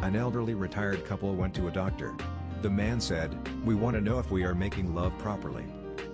An elderly retired couple went to a doctor. The man said, "We want to know if we are making love properly.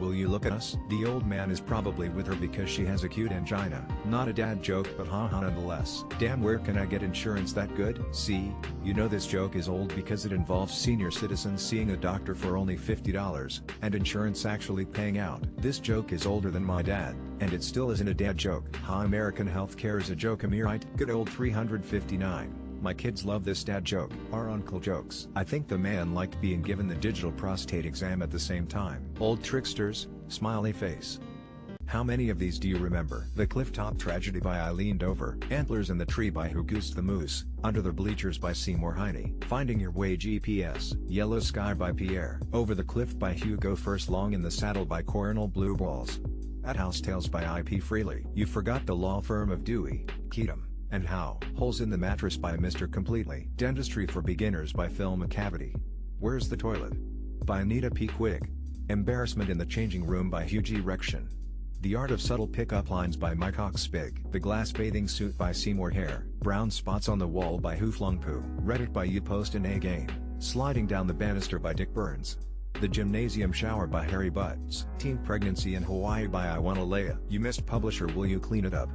Will you look at us?" The old man is probably with her because she has acute angina. Not a dad joke, but haha nonetheless. Damn, where can I get insurance that good? See, you know this joke is old because it involves senior citizens seeing a doctor for only $50, and insurance actually paying out. This joke is older than my dad, and it still isn't a dad joke. Ha, American healthcare is a joke, am I right? Good old 359. My kids love this dad joke. Our uncle jokes. I think the man liked being given the digital prostate exam at the same time. Old tricksters, smiley face. How many of these do you remember? The Clifftop Tragedy by Eileen Dover. Antlers in the Tree by Who Goosed the Moose. Under the Bleachers by Seymour Heine. Finding Your Way GPS. Yellow Sky by Pierre. Over the Cliff by Hugo. First Long in the Saddle by Coronel Blue Balls. At House Tales by I.P. Freely. You Forgot the Law Firm of Dewey, Cheatham and How. Holes in the Mattress by Mr. Completely. Dentistry for Beginners by Phil McCavity. Where's the Toilet? By Anita P. Quigg. Embarrassment in the Changing Room by Hugh G. Rection. The Art of Subtle Pickup Lines by Mike Oxbig. The Glass Bathing Suit by Seymour Hare. Brown Spots on the Wall by Hooflong Poo. Reddit by You Post and A Game. Sliding Down the Banister by Dick Burns. The Gymnasium Shower by Harry Butts. Teen Pregnancy in Hawaii by Iwana Leia. You Missed Publisher, Will You Clean It Up?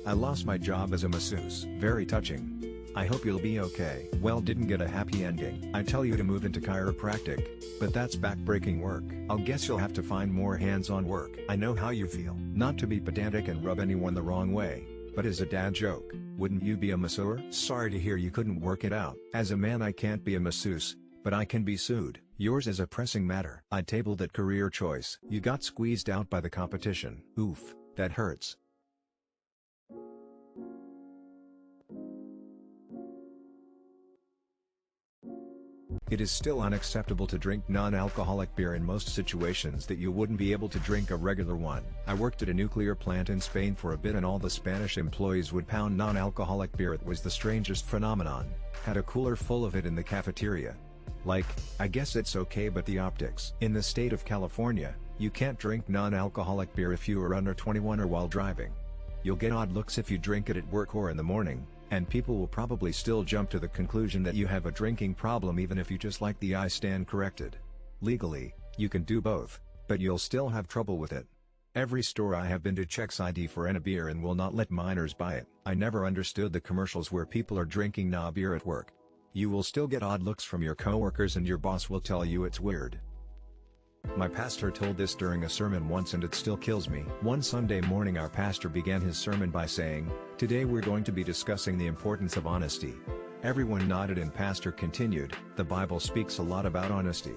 I lost my job as a masseuse. Very touching. I hope you'll be okay. Well, didn't get a happy ending. I tell you to move into chiropractic, but that's backbreaking work. I'll guess you'll have to find more hands-on work. I know how you feel. Not to be pedantic and rub anyone the wrong way, but as a dad joke, wouldn't you be a masseur? Sorry to hear you couldn't work it out. As a man I can't be a masseuse, but I can be sued. Yours is a pressing matter. I tabled that career choice. You got squeezed out by the competition. Oof, that hurts. It is still unacceptable to drink non-alcoholic beer in most situations that you wouldn't be able to drink a regular one. I worked at a nuclear plant in Spain for a bit and all the Spanish employees would pound non-alcoholic beer. It was the strangest phenomenon. Had a cooler full of it in the cafeteria. Like, I guess it's okay, but the optics. In the state of California, you can't drink non-alcoholic beer if you are under 21 or while driving. You'll get odd looks if you drink it at work or in the morning, and people will probably still jump to the conclusion that you have a drinking problem even if you just like the I stand corrected. Legally, you can do both, but you'll still have trouble with it. Every store I have been to checks ID for any beer and will not let minors buy it. I never understood the commercials where people are drinking nah beer at work. You will still get odd looks from your coworkers and your boss will tell you it's weird. My pastor told this during a sermon once and it still kills me. One Sunday morning our pastor began his sermon by saying, "Today we're going to be discussing the importance of honesty." Everyone nodded and pastor continued, "The Bible speaks a lot about honesty."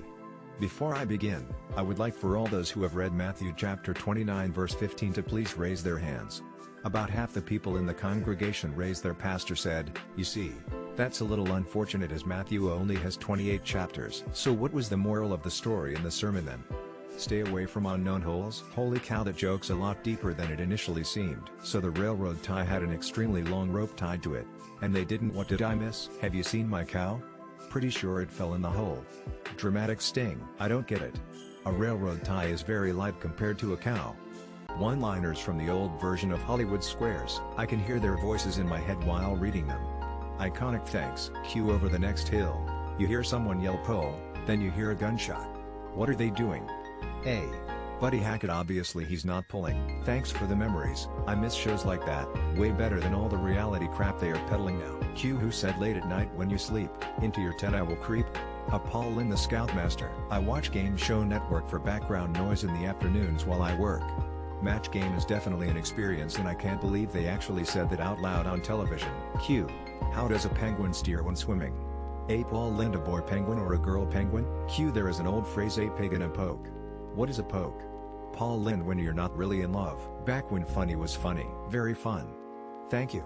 Before I begin, I would like for all those who have read Matthew chapter 29 verse 15 to please raise their hands. About half the people in the congregation raised their. Pastor said, "You see, that's a little unfortunate as Matthew only has 28 chapters." So what was the moral of the story in the sermon then? Stay away from unknown holes? Holy cow, that joke's a lot deeper than it initially seemed. So the railroad tie had an extremely long rope tied to it, and they didn't. What did I miss? Have you seen my cow? Pretty sure it fell in the hole. Dramatic sting. I don't get it. A railroad tie is very light compared to a cow. One-liners from the old version of Hollywood Squares. I can hear their voices in my head while reading them. Iconic thanks. Cue over the next hill. You hear someone yell pull, then you hear a gunshot. What are they doing? Hey, Buddy Hackett, obviously he's not pulling. Thanks for the memories. I miss shows like that, way better than all the reality crap they are peddling now. Q Who said late at night when you sleep, into your tent I will creep. Paul Lynn the Scoutmaster. I watch Game Show Network for background noise in the afternoons while I work. Match game is definitely an experience and I can't believe they actually said that out loud on television. Q. How does a penguin steer when swimming? A. Paul Lynn, a boy penguin or a girl penguin? Q. There is an old phrase, a pig and a poke. What is a poke? Paul Lynn, when you're not really in love. Back when funny was funny. Very fun. Thank you.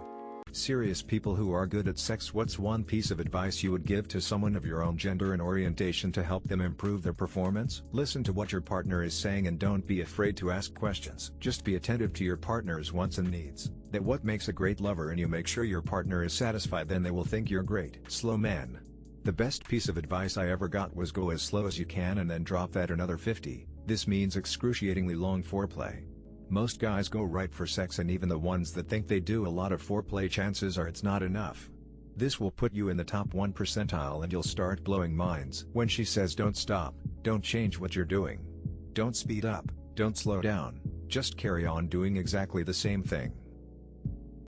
Serious people who are good at sex. What's one piece of advice you would give to someone of your own gender and orientation to help them improve their performance? Listen to what your partner is saying and don't be afraid to ask questions. Just be attentive to your partner's wants and needs. That what makes a great lover, and you make sure your partner is satisfied, then they will think you're great. Slow man. The best piece of advice I ever got was go as slow as you can and then drop that another 50. This means excruciatingly long foreplay. Most guys go right for sex, and even the ones that think they do a lot of foreplay, chances are it's not enough. This will put you in the top 1 percentile and you'll start blowing minds. When she says don't stop, don't change what you're doing. Don't speed up, don't slow down, just carry on doing exactly the same thing.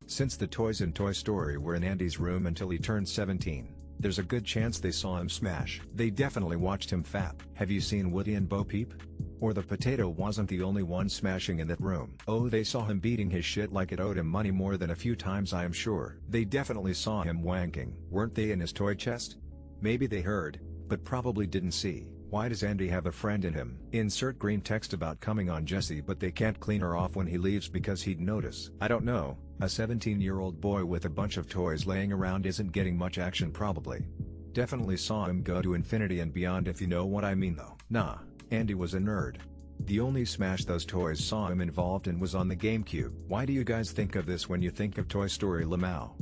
Since the toys in Toy Story were in Andy's room until he turned 17, there's a good chance they saw him smash. They definitely watched him fap. Have you seen Woody and Bo Peep? Or the potato wasn't the only one smashing in that room. Oh, they saw him beating his shit like it owed him money more than a few times, I am sure. They definitely saw him wanking. Weren't they in his toy chest? Maybe they heard, but probably didn't see. Why does Andy have a friend in him? Insert green text about coming on Jessie, but they can't clean her off when he leaves because he'd notice. I don't know, a 17-year-old boy with a bunch of toys laying around isn't getting much action probably. Definitely saw him go to infinity and beyond, if you know what I mean though. Nah, Andy was a nerd. The only smash those toys saw him involved in was on the GameCube. Why do you guys think of this when you think of Toy Story Lamau?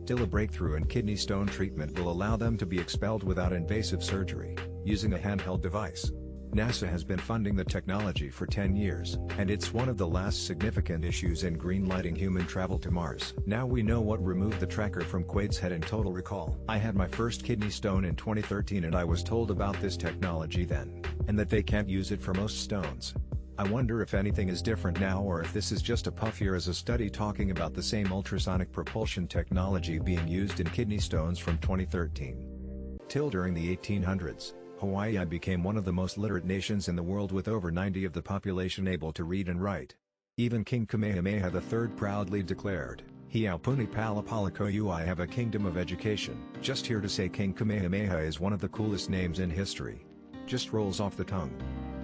Till a breakthrough in kidney stone treatment will allow them to be expelled without invasive surgery, using a handheld device. NASA has been funding the technology for 10 years, and it's one of the last significant issues in greenlighting human travel to Mars. Now we know what removed the tracker from Quaid's head in Total Recall. I had my first kidney stone in 2013 and I was told about this technology then, and that they can't use it for most stones. I wonder if anything is different now or if this is just a puff. Here is a study talking about the same ultrasonic propulsion technology being used in kidney stones from 2013. Till during the 1800s, Hawaii became one of the most literate nations in the world with over 90% of the population able to read and write. Even King Kamehameha III proudly declared, "Hiaupuni Palapalako I have a kingdom of education." Just here to say King Kamehameha is one of the coolest names in history. Just rolls off the tongue.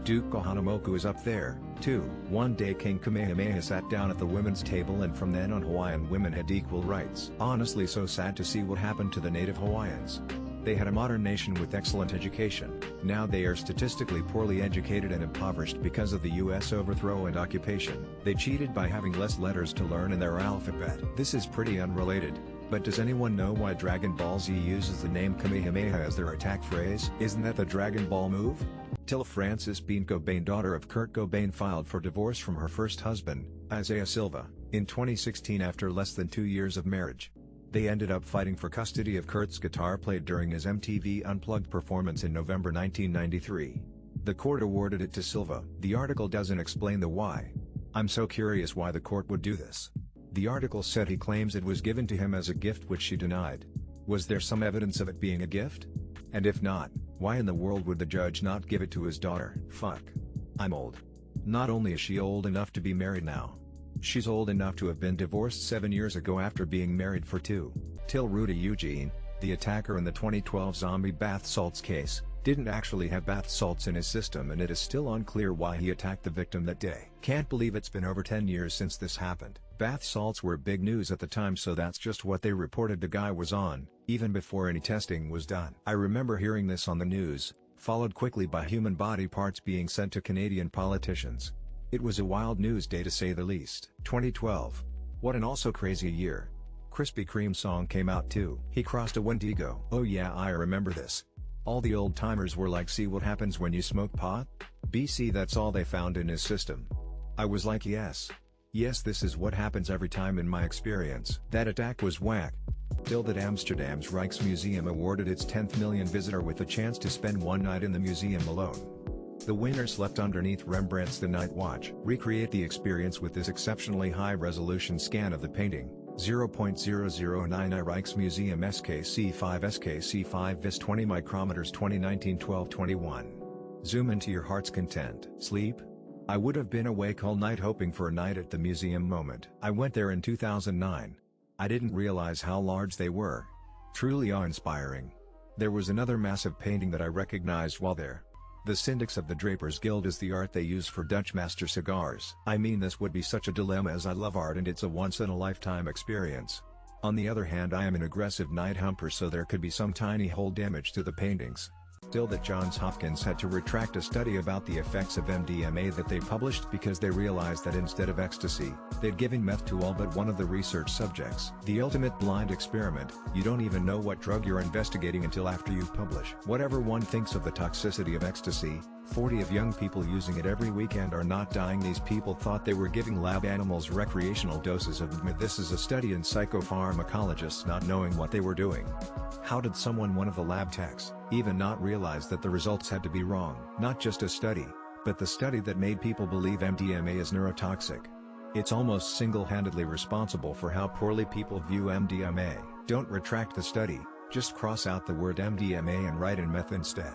Duke Kahanamoku is up there, too. One day King Kamehameha sat down at the women's table and from then on Hawaiian women had equal rights. Honestly so sad to see what happened to the native Hawaiians. They had a modern nation with excellent education, now they are statistically poorly educated and impoverished because of the US overthrow and occupation. They cheated by having less letters to learn in their alphabet. This is pretty unrelated, but does anyone know why Dragon Ball Z uses the name Kamehameha as their attack phrase? Isn't that the Dragon Ball move? Till Frances Bean Cobain, daughter of Kurt Cobain, filed for divorce from her first husband, Isaiah Silva, in 2016 after less than 2 years of marriage. They ended up fighting for custody of Kurt's guitar played during his MTV Unplugged performance in November 1993. The court awarded it to Silva. The article doesn't explain the why. I'm so curious why the court would do this. The article said he claims it was given to him as a gift, which she denied. Was there some evidence of it being a gift? And if not, why in the world would the judge not give it to his daughter? Fuck. I'm old. Not only is she old enough to be married now, she's old enough to have been divorced 7 years ago after being married for 2. Till Rudy Eugene, the attacker in the 2012 zombie bath salts case, didn't actually have bath salts in his system, and it is still unclear why he attacked the victim that day. Can't believe it's been over 10 years since this happened. Bath salts were big news at the time, so that's just what they reported the guy was on, even before any testing was done. I remember hearing this on the news, followed quickly by human body parts being sent to Canadian politicians. It was a wild news day to say the least. 2012. What an also crazy year. Krispy Kreme song came out too. He crossed a Wendigo. Oh yeah, I remember this. All the old timers were like, see what happens when you smoke pot? BC, that's all they found in his system. I was like, yes. Yes, this is what happens every time in my experience. That attack was whack. Till that Amsterdam's Rijksmuseum awarded its 10th million visitor with a chance to spend one night in the museum alone. The winner slept underneath Rembrandt's The Night Watch. Recreate the experience with this exceptionally high-resolution scan of the painting. 0.009 Rijksmuseum SKC5 SKC5 vis 20 micrometers 2019 12/21. Zoom into your heart's content. Sleep? I would have been awake all night hoping for a night at the museum moment. I went there in 2009. I didn't realize how large they were. Truly awe-inspiring. There was another massive painting that I recognized while there. The Syndics of the Drapers Guild is the art they use for Dutch Master cigars. I mean, this would be such a dilemma as I love art and it's a once-in-a-lifetime experience. On the other hand, I am an aggressive night humper, so there could be some tiny hole damage to the paintings. Still, that Johns Hopkins had to retract a study about the effects of MDMA that they published because they realized that instead of ecstasy, they'd given meth to all but one of the research subjects. The ultimate blind experiment. You don't even know what drug you're investigating until after you publish. Whatever one thinks of the toxicity of ecstasy, 40 of young people using it every weekend are not dying. These people thought they were giving lab animals recreational doses of meth. This is a study in psychopharmacologists not knowing what they were doing. How did someone, one of the lab techs, even not realize that the results had to be wrong? Not just a study, but the study that made people believe MDMA is neurotoxic. It's almost single-handedly responsible for how poorly people view MDMA. Don't retract the study, just cross out the word MDMA and write in meth instead.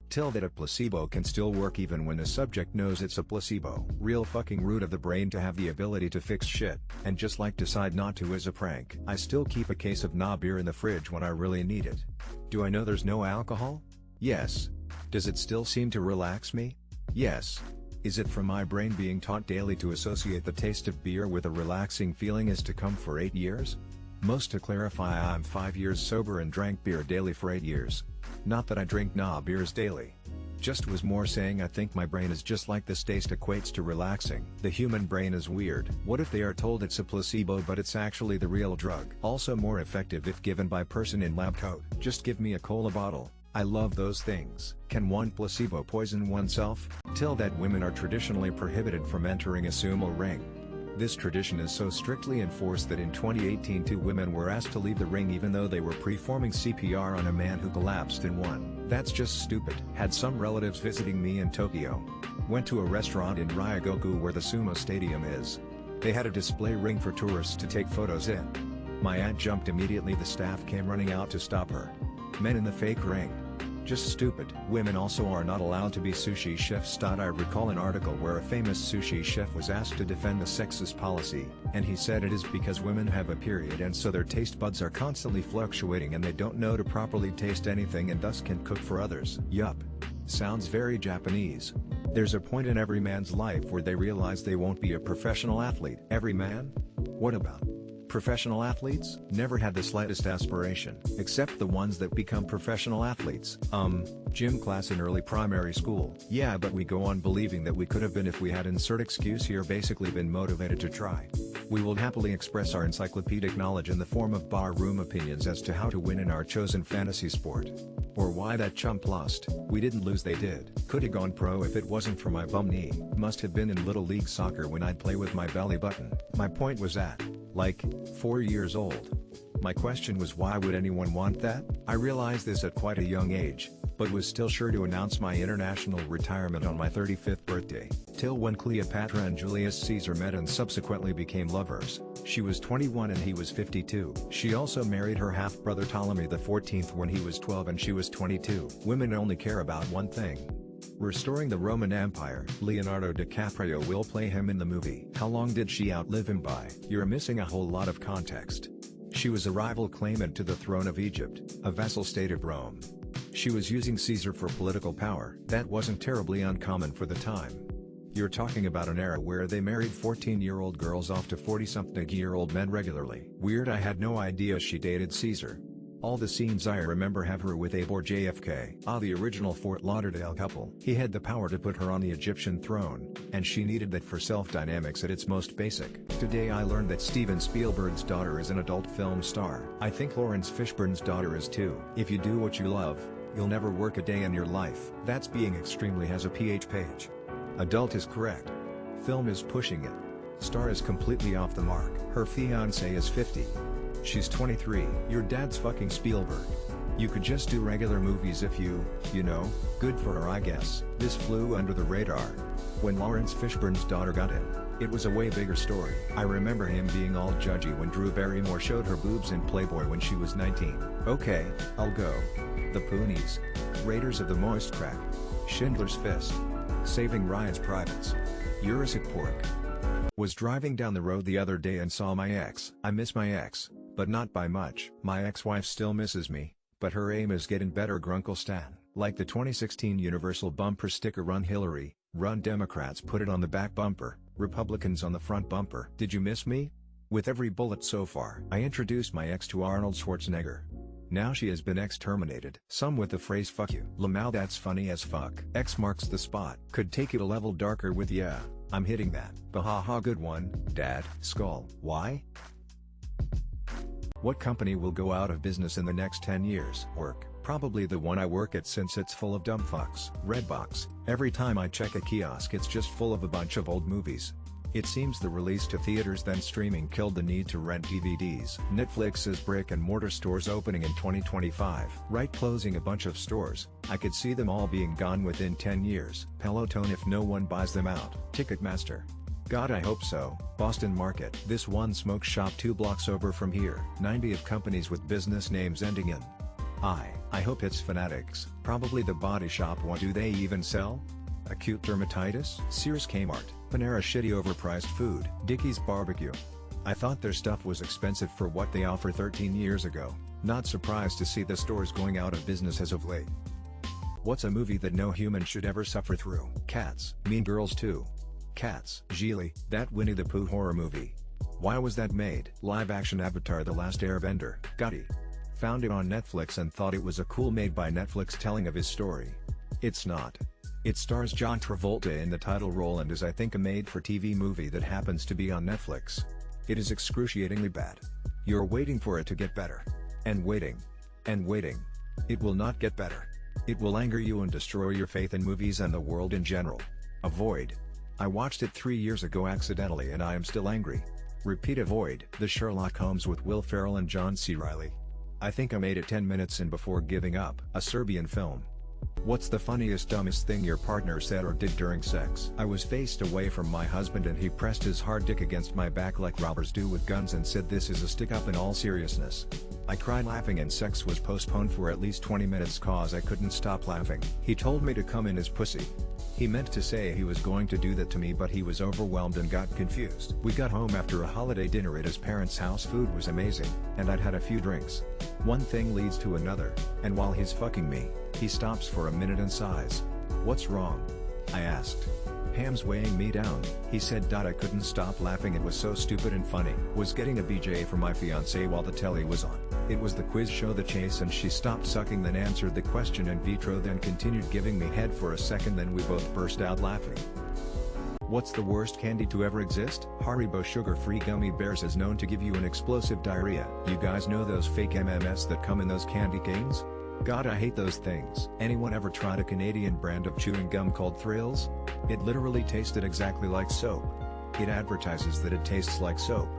Till that a placebo can still work even when the subject knows it's a placebo. Real fucking rude of the brain to have the ability to fix shit, and just like decide not to as a prank. I still keep a case of nah beer in the fridge when I really need it. Do I know there's no alcohol? Yes. Does it still seem to relax me? Yes. Is it from my brain being taught daily to associate the taste of beer with a relaxing feeling is to come for 8 years? Most to clarify, I'm 5 years sober and drank beer daily for 8 years. Not that I drink nah beers daily. Just was more saying I think my brain is just like this taste equates to relaxing. The human brain is weird. What if they are told it's a placebo but it's actually the real drug? Also more effective if given by person in lab coat. Just give me a cola bottle. I love those things. Can one placebo poison oneself? Till that women are traditionally prohibited from entering a sumo ring. This tradition is so strictly enforced that in 2018 2 women were asked to leave the ring even though they were performing CPR on a man who collapsed in one. That's just stupid. Had some relatives visiting me in Tokyo. Went to a restaurant in Ryogoku where the sumo stadium is. They had a display ring for tourists to take photos in. My aunt jumped immediately. The staff came running out to stop her. Men in the fake ring. Just stupid. Women also are not allowed to be sushi chefs. I recall an article where a famous sushi chef was asked to defend the sexist policy, and he said it is because women have a period and so their taste buds are constantly fluctuating and they don't know to properly taste anything and thus can cook for others. Yup. Sounds very Japanese. There's a point in every man's life where they realize they won't be a professional athlete. Every man? What about professional athletes? Never had the slightest aspiration, except the ones that become professional athletes. Gym class in early primary school. Yeah, but we go on believing that we could have been if we had insert excuse here basically been motivated to try. We will happily express our encyclopedic knowledge in the form of barroom opinions as to how to win in our chosen fantasy sport. Or why that chump lost. We didn't lose, they did. Coulda gone pro if it wasn't for my bum knee. Must have been in Little League Soccer when I'd play with my belly button. My point was at, like, 4 years old. My question was why would anyone want that? I realized this at quite a young age, but was still sure to announce my international retirement on my 35th birthday. Till when Cleopatra and Julius Caesar met and subsequently became lovers. She was 21 and he was 52. She also married her half-brother Ptolemy XIV when he was 12 and she was 22. Women only care about one thing. Restoring the Roman Empire. Leonardo DiCaprio will play him in the movie. How long did she outlive him by? You're missing a whole lot of context. She was a rival claimant to the throne of Egypt, a vassal state of Rome. She was using Caesar for political power. That wasn't terribly uncommon for the time. You're talking about an era where they married 14-year-old girls off to 40-something-year-old men regularly. Weird, I had no idea she dated Caesar. All the scenes I remember have her with Abe or JFK. The original Fort Lauderdale couple. He had the power to put her on the Egyptian throne, and she needed that for self-dynamics at its most basic. Today I learned that Steven Spielberg's daughter is an adult film star. I think Lawrence Fishburne's daughter is too. If you do what you love, you'll never work a day in your life. That's being extremely has a PH page. Adult is correct. Film is pushing it. Star is completely off the mark. Her fiancé is 50. She's 23. Your dad's fucking Spielberg. You could just do regular movies if you know, good for her I guess. This flew under the radar. When Lawrence Fishburne's daughter got him, it was a way bigger story. I remember him being all judgy when Drew Barrymore showed her boobs in Playboy when she was 19. Okay, I'll go. The Poonies. Raiders of the Moist Crack. Schindler's Fist. Saving Ryan's Privates. Jurassic Pork. Was driving down the road the other day and saw my ex. I miss my ex, but not by much. My ex-wife still misses me, but her aim is getting better. Grunkle Stan. Like the 2016 Universal bumper sticker Run Hillary, Run Democrats put it on the back bumper, Republicans on the front bumper. Did you miss me? With every bullet so far. I introduced my ex to Arnold Schwarzenegger. Now she has been exterminated. Some with the phrase fuck you. Lamau, that's funny as fuck. X marks the spot. Could take it a level darker with yeah, I'm hitting that. Bahaha, good one, dad. Skull. Why? What company will go out of business in the next 10 years? Work, probably the one I work at since it's full of dumb fucks. Redbox, every time I check a kiosk it's just full of a bunch of old movies. It seems the release to theaters then streaming killed the need to rent DVDs. Netflix is brick and mortar stores opening in 2025. Right, closing a bunch of stores. I could see them all being gone within 10 years. Peloton if no one buys them out. Ticketmaster. God, I hope so. Boston Market. This one smoke shop 2 blocks over from here. 90 of companies with business names ending in I hope it's Fanatics. Probably the Body Shop. What do they even sell? Acute dermatitis? Sears, Kmart. Panera, shitty overpriced food. Dickey's Barbecue. I thought their stuff was expensive for what they offer 13 years ago. Not surprised to see the stores going out of business as of late. What's a movie that no human should ever suffer through? Cats. Mean Girls 2. Cats. Geely, that Winnie the Pooh horror movie. Why was that made? Live action Avatar: The Last Airbender. Gotti. Found it on Netflix and thought it was a cool made by Netflix telling of his story. It's not. It stars John Travolta in the title role and is, I think, a made-for-TV movie that happens to be on Netflix. It is excruciatingly bad. You're waiting for it to get better. And waiting. And waiting. It will not get better. It will anger you and destroy your faith in movies and the world in general. Avoid. I watched it 3 years ago accidentally and I am still angry. Repeat. Avoid. The Sherlock Holmes with Will Ferrell and John C. Reilly. I think I made it 10 minutes in before giving up. A Serbian film. What's the funniest dumbest thing your partner said or did during sex? I was faced away from my husband and he pressed his hard dick against my back like robbers do with guns and said, "This is a stick up." In all seriousness. I cried laughing and sex was postponed for at least 20 minutes cause I couldn't stop laughing. He told me to come in his pussy. He meant to say he was going to do that to me but he was overwhelmed and got confused. We got home after a holiday dinner at his parents' house. Food was amazing, and I'd had a few drinks. One thing leads to another, and while he's fucking me, he stops for a minute and sighs. "What's wrong?" I asked. "Ham's weighing me down," he said. I couldn't stop laughing, it was so stupid and funny. Was getting a BJ for my fiancée while the telly was on. It was the quiz show The Chase and she stopped sucking then answered the question in vitro then continued giving me head for a second then we both burst out laughing. What's the worst candy to ever exist? Haribo sugar-free gummy bears is known to give you an explosive diarrhea. You guys know those fake MMS that come in those candy canes? God, I hate those things. Anyone ever tried a Canadian brand of chewing gum called Thrills? It literally tasted exactly like soap. It advertises that it tastes like soap.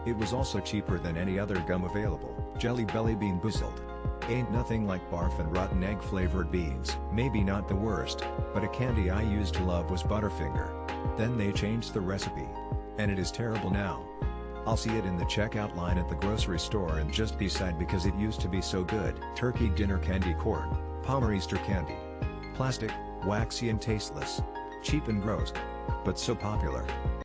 It was also cheaper than any other gum available. Jelly Belly Bean Boozled. Ain't nothing like barf and rotten egg flavored beans. Maybe not the worst, but a candy I used to love was Butterfinger. Then they changed the recipe. And it is terrible now. I'll see it in the checkout line at the grocery store and just decide because it used to be so good. Turkey dinner candy corn. Palmer Easter candy. Plastic, waxy and tasteless. Cheap and gross. But so popular.